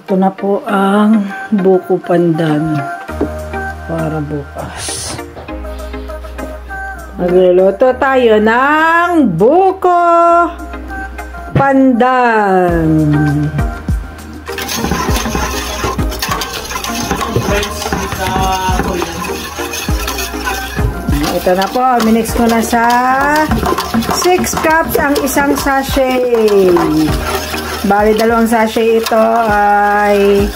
Ito na po ang buko pandan para bukas. Magluluto tayo ng buko pandan. Ito na po, minix ko na sa 6 cups ang isang sachet. Bali, dalawang sachet ito ay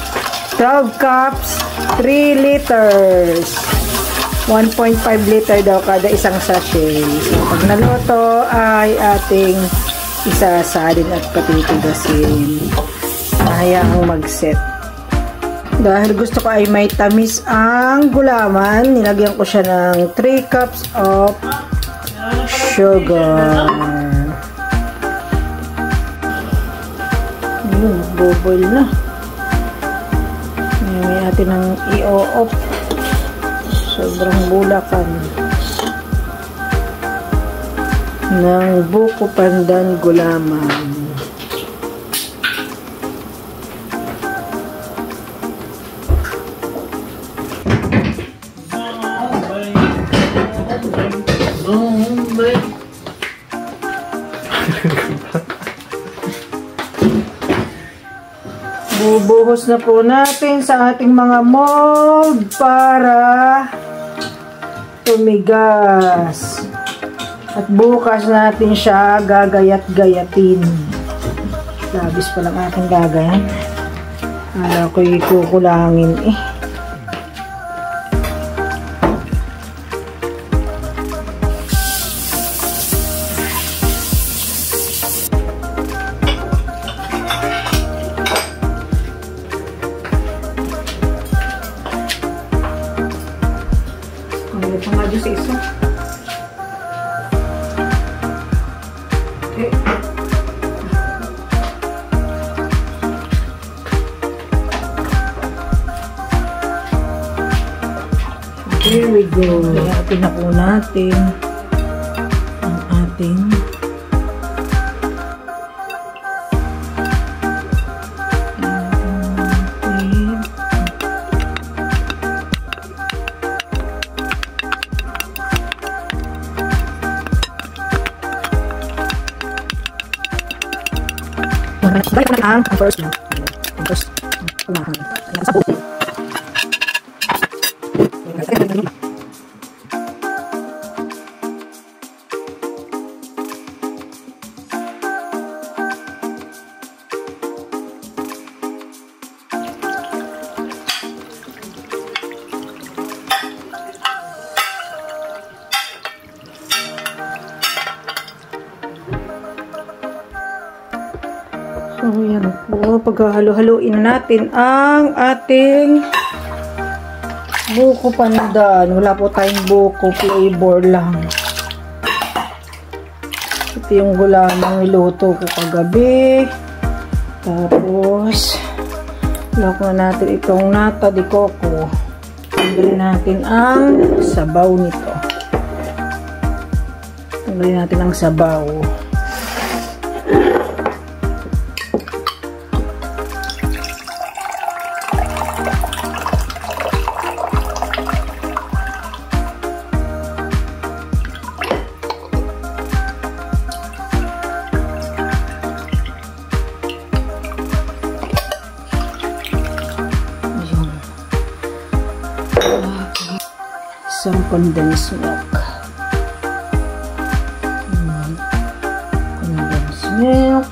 12 cups, 3 liters. 1.5 liter daw kada isang sachet. So, pag naluto ay ating isasalin at patitigasin. Hayaang mag-set. Dahil gusto ko ay may tamis ang gulaman, nilagyan ko siya ng 3 cups of sugar. Boboil na. May atin ng i-off. Sobrang bulakan ng buko pandan gulaman. Bubuhos na po natin sa ating mga mold para tumigas. At bukas natin siya gagayat-gayatin. Labis pa lang aking gagayan. Akala ko'y kukulangin eh. Ito nga dyan sa isa. Okay. Here we go. Hayatin na po natin ang ating balik na ang first one. First unahan. Sa buko. So, yan po. Paghahalo-haloin natin ang ating buko pandan. Wala po tayong buko. Flavor lang. Ito yung gulamang niluto ko kagabi. Tapos, lako na natin itong nata de coco. Tanggalin natin ang sabaw nito. Tanggalin natin ang sabaw. Some condensed milk. Condensed milk.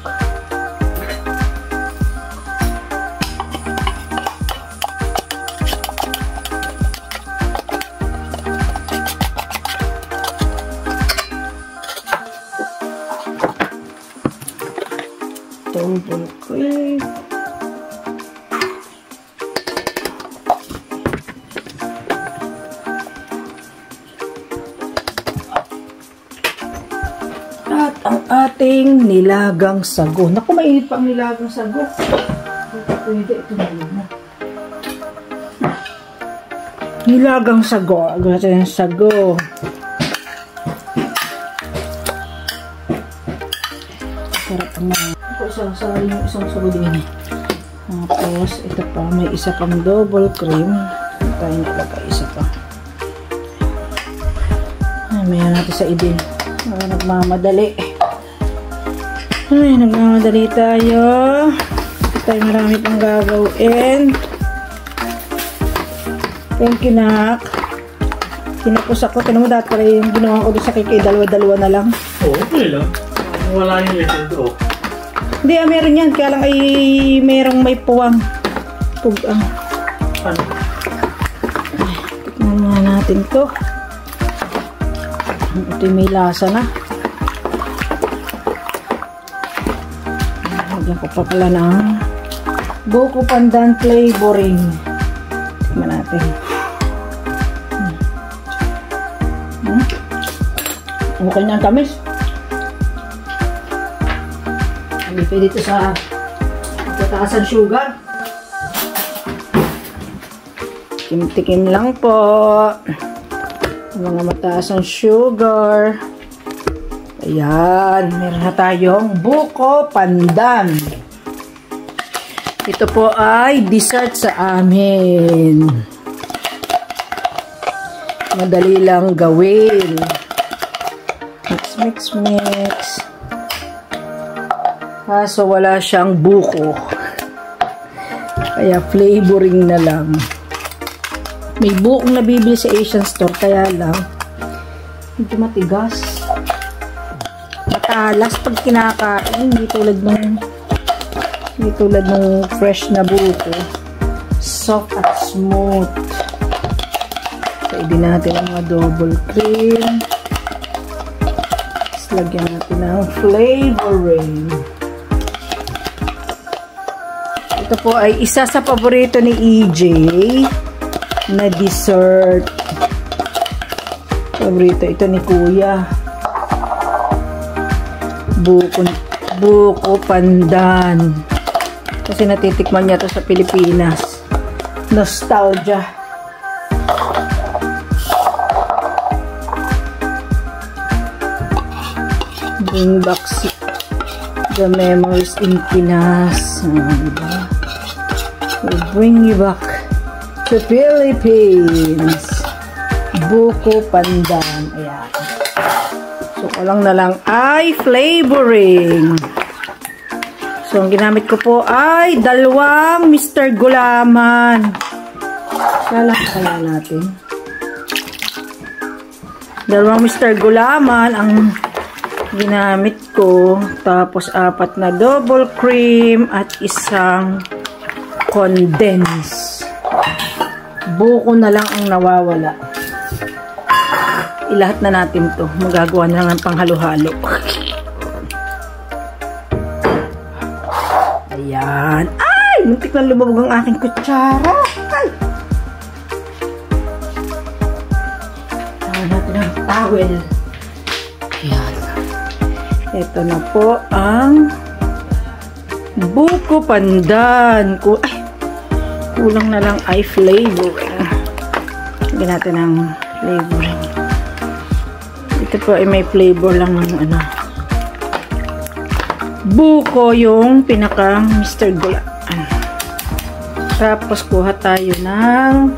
Double cream. At ang ating nilagang sago. Naku, mainit pa ang nilagang sago. Pwede ito na. Nilagang sago. Agad yung sago. Sarap ang mga. Ako isang sago din. Tapos, ito pa, may isa pang double cream. Tayo nalagay isa pa. Maya natin sa idin. Nagmamadali. Ay, nagmamadali tayo. Tayo marami pang gagawin. Thank you, Nak. Kinapos ako. Tinan mo dati pala yung ginawa ko doon sa kay dalawa-dalawa na lang. Oo, okay lang. Wala yung method ko. Hindi, meron yan. Kaya lang ay merong may puwang. Pugang. Ano? Tignan nga natin to. Ito yung may lasa na. Lagyan ko pa pala ng buko pandan flavoring. Tignan natin. Okay na ang tamis. Pwede dito sa mataasan sugar. Tikim-tikim lang po. Mga mataasan sugar. Ayan. Meron na tayong buko pandan. Ito po ay dessert sa amin. Madali lang gawin. Mix, mix, mix. Kaso wala siyang buko. Kaya flavoring na lang. May bukong nabibili sa Asian store. Kaya lang, medyo matigas. Matalas pag kinakain. Hindi tulad ng fresh na buko. Soft at smooth. Pwede natin ang mga double cream. Tapos lagyan natin ng flavoring. Ito po ay isa sa paborito ni EJ na dessert. Paborito ito ni Kuya. Buko pandan. Kasi natitikman niya to sa Pilipinas. Nostalgia. Bring back the memories in Pinas. Diba? We'll bring you back to Philippines. Buko pandan. Ayan. So, kulang na lang ay flavoring. So, ang ginamit ko po ay dalawang Mr. Gulaman. Kala natin. Dalawang Mr. Gulaman ang ginamit ko. Tapos, 4 na double cream at isang condense. Buko na lang ang nawawala. Ilahat na natin to. Magagawa na lang ng panghalo-halo. Ayan. Ay! Muntik na lumabog ang aking kutsara. Ay! Tawag natin ang towel. Ayan. Ito na po ang buko pandan. Ay! Kulang na lang ay flavoring. Lagyan natin ang flavoring. Ito po ay may flavor lang ng ano. Buko yung pinaka Mr. Gula. Tapos kuha tayo ng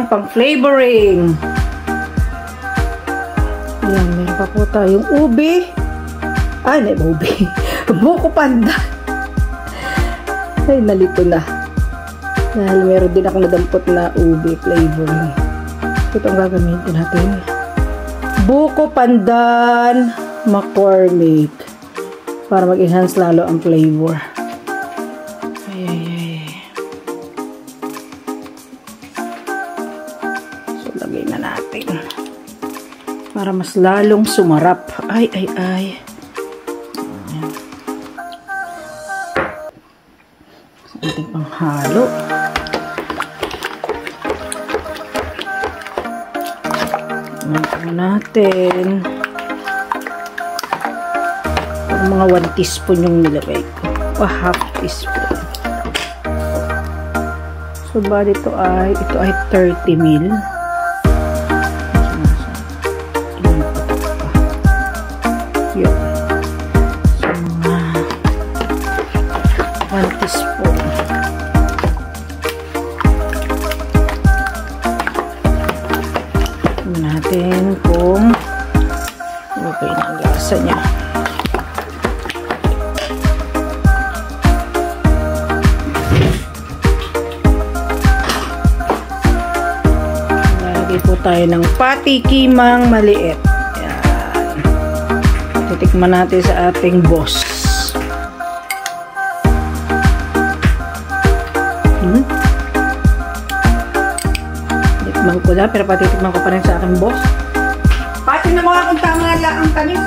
pang flavoring. Ayan, meron pa po tayong ube. Ay, may ube. Buko pandan. Ay, nalito na. Dahil meron din akong nadampot na ube flavoring. Ito ang gagamitin natin. Buko pandan McCormick. Para mag-enhance lalo ang flavor. Ay. So, lagay na natin. Para mas lalong sumarap. Ay. Ating panghalo. Ito natin. Mga 1 teaspoon yung nilagay ko. O half teaspoon. So, bali ito ay 30 ml. Yun. lasa niya. Lalagay po tayo ng patikimang maliit. Yan. Titikman natin sa ating boss. Tikman ko na, pero patitikman ko pa rin sa aking boss. Pati na mga kung tama lang ang tamis.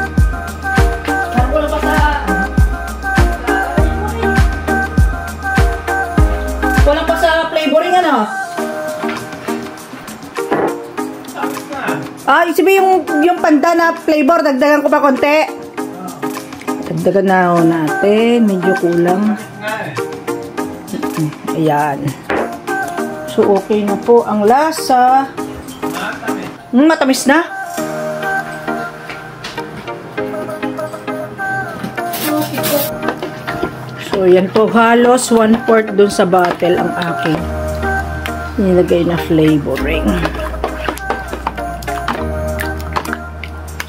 Wala pa sa... Wala pa sa flavoring ano? Isibi yung panda na flavor, dagdagan ko pa konti. Dagdagan na ako natin, medyo kulang. Ayan. So, okay na po ang lasa. Matamis na. So, yan po. Halos 1/4 dun sa bottle ang aking nilagay na flavoring.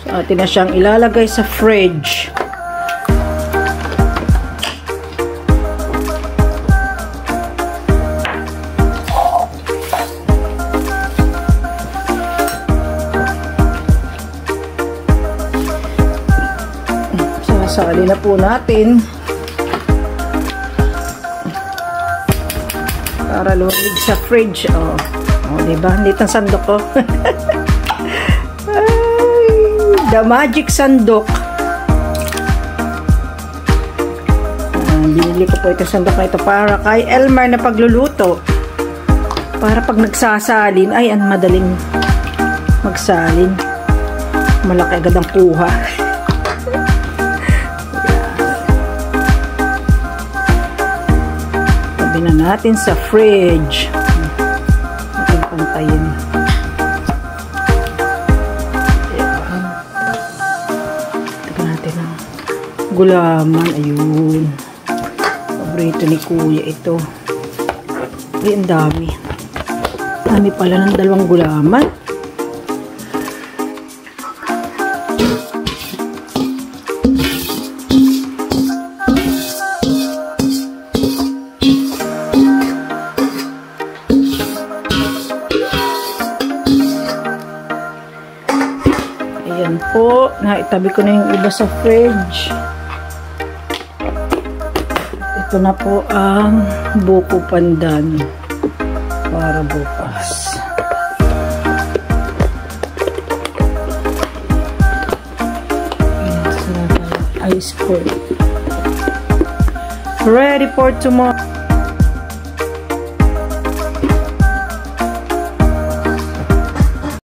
So, atin na siyang ilalagay sa fridge. Sasali na po natin para lumamig sa fridge. Oh, diba? Dito ang sandok ko. Ay, the magic sandok. Binili ko po ito sandok na ito para kay Elmar na pagluluto. Para pag nagsasalin, ay, ang madaling magsalin. Malaki agad ang kuha. Na natin sa fridge. Natin pantayin. Tignan natin ang gulaman. Ayun. Paborito ni Kuya ito. Ay, ang dami. Dami pala ng 2 gulaman. Ayan po, naitabi ko na yung iba sa fridge. Ito na po ang buko pandan para bukas. Ayan, ice cream. Ready for tomorrow.